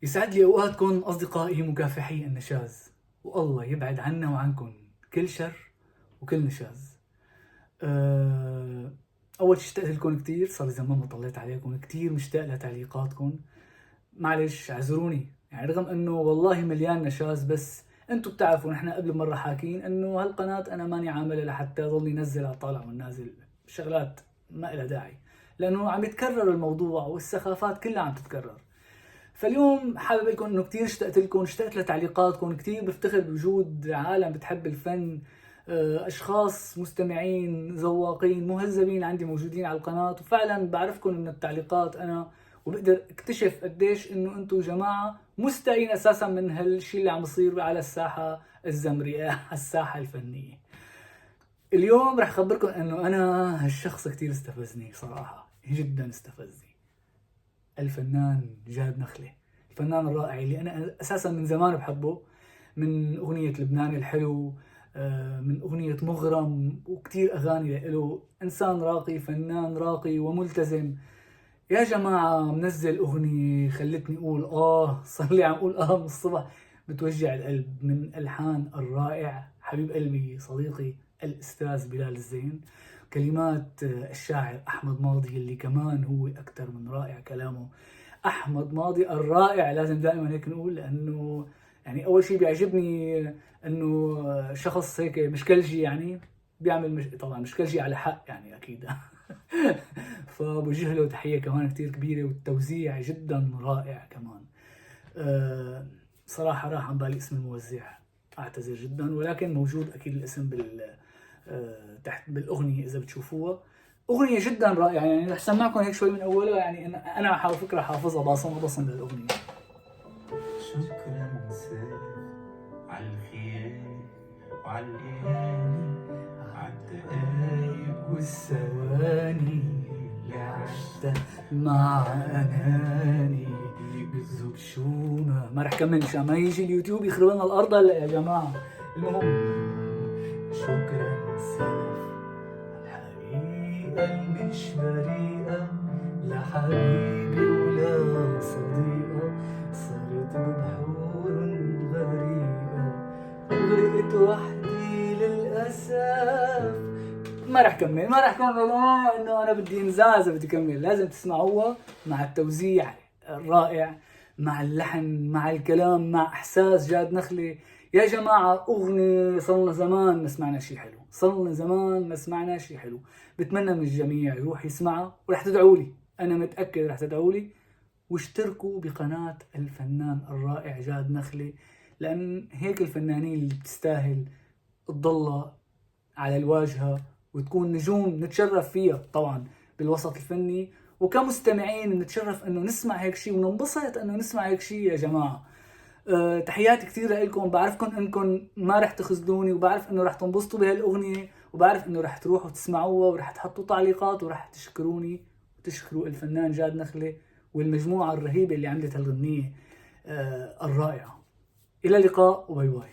يسعد لي أوقاتكم أصدقائي مكافحي النشاز، والله يبعد عنا وعنكم كل شر وكل نشاز. أول شي اشتقت لكم كتير، صار لي زمان ما طلعت عليكم كتير، مشتاق لتعليقاتكم. معلش اعذروني، يعني رغم انه والله مليان نشاز، بس انتم بتعرفوا نحن قبل مرة حاكين انه هالقناة انا ماني عاملها لحتى ضل ينزل على طالع والنازل شغلات ما إلها داعي، لانه عم يتكرر الموضوع والسخافات كلها عم تتكرر. فاليوم حابب لكم انه كتير اشتقت لكم، اشتقت لتعليقاتكم، كتير بفتخر بوجود عالم بتحب الفن، اشخاص مستمعين ذواقين مهذبين عندي موجودين على القناة، وفعلا بعرفكم من التعليقات انا، وبقدر اكتشف قديش انه انتم جماعة مستائين اساسا من هالشي اللي عم يصير على الساحة الزمرية على الساحة الفنية. اليوم رح اخبركم انه انا هالشخص كتير استفزني صراحة، جدا استفزني. الفنان جاد نخلة، الفنان الرائع اللي أنا أساسا من زمان بحبه، من أغنية لبنان الحلو، من أغنية مغرم، وكتير أغاني له. إنسان راقي، فنان راقي وملتزم. يا جماعة منزل أغنية خلتني أقول صار لي عم أقول من الصبح، بتوجع القلب، من ألحان الرائع حبيب قلبي صديقي الأستاذ بلال الزين، كلمات الشاعر أحمد ماضي اللي كمان هو أكثر من رائع كلامه. أحمد ماضي الرائع، لازم دائما هيك نقول، لأنه يعني أول شيء بيعجبني أنه شخص هيك مشكلجي، يعني بيعمل طبعا مشكلجي على حق يعني أكيد. فبوجه له تحية كمان كتير كبيرة، والتوزيع جدا رائع كمان. صراحة راح عن بالي اسم الموزع، أعتذر جدا، ولكن موجود أكيد الاسم تحت بالأغنية إذا بتشوفوها. أغنية جدا رائعة، يعني رح سمعكم هيك شوي من أولها، يعني أنا على فكرة حافظها باصم للأغنية. شكرا سيف على الخيانة وعلى الإهانة، عالدقايق والثواني اللي عشتها مع أناني بذوب شومة. ما رح كمل مشان ما يجي اليوتيوب يخرب لنا الأرض هلا يا جماعة. المهم، شكرا سلف الحقيقة اللي مش بريئة، لحبيبي ولا صديقة، صرت ببحور غريقة وغرقت وحدي للأسف. ما رح كمل انه انا بدي انزاز، بدي كمل، لازم تسمعوها مع التوزيع الرائع، مع اللحن، مع الكلام، مع احساس جاد نخلة. يا جماعة اغنية صلنا زمان ما سمعنا شي حلو، صلنا زمان ما سمعنا شي حلو. بتمنى من الجميع يروح يسمعها، ورح تدعوا لي، انا متأكد رح تدعوا لي. واشتركوا بقناة الفنان الرائع جاد نخلة، لان هيك الفنانين اللي بتستاهل تضلها على الواجهة وتكون نجوم نتشرف فيها طبعا بالوسط الفني، وكمستمعين نتشرف انه نسمع هيك شيء وننبسط انه نسمع هيك شيء يا جماعة. تحياتي كثير لكم، بعرفكم انكم ما رح تخذلوني، وبعرف انه رح تنبسطوا بهالاغنية، وبعرف انه رح تروحوا تسمعوها ورح تحطوا تعليقات ورح تشكروني وتشكروا الفنان جاد نخلة والمجموعة الرهيبة اللي عملت هالغنية الرائعة. الى اللقاء وباي باي.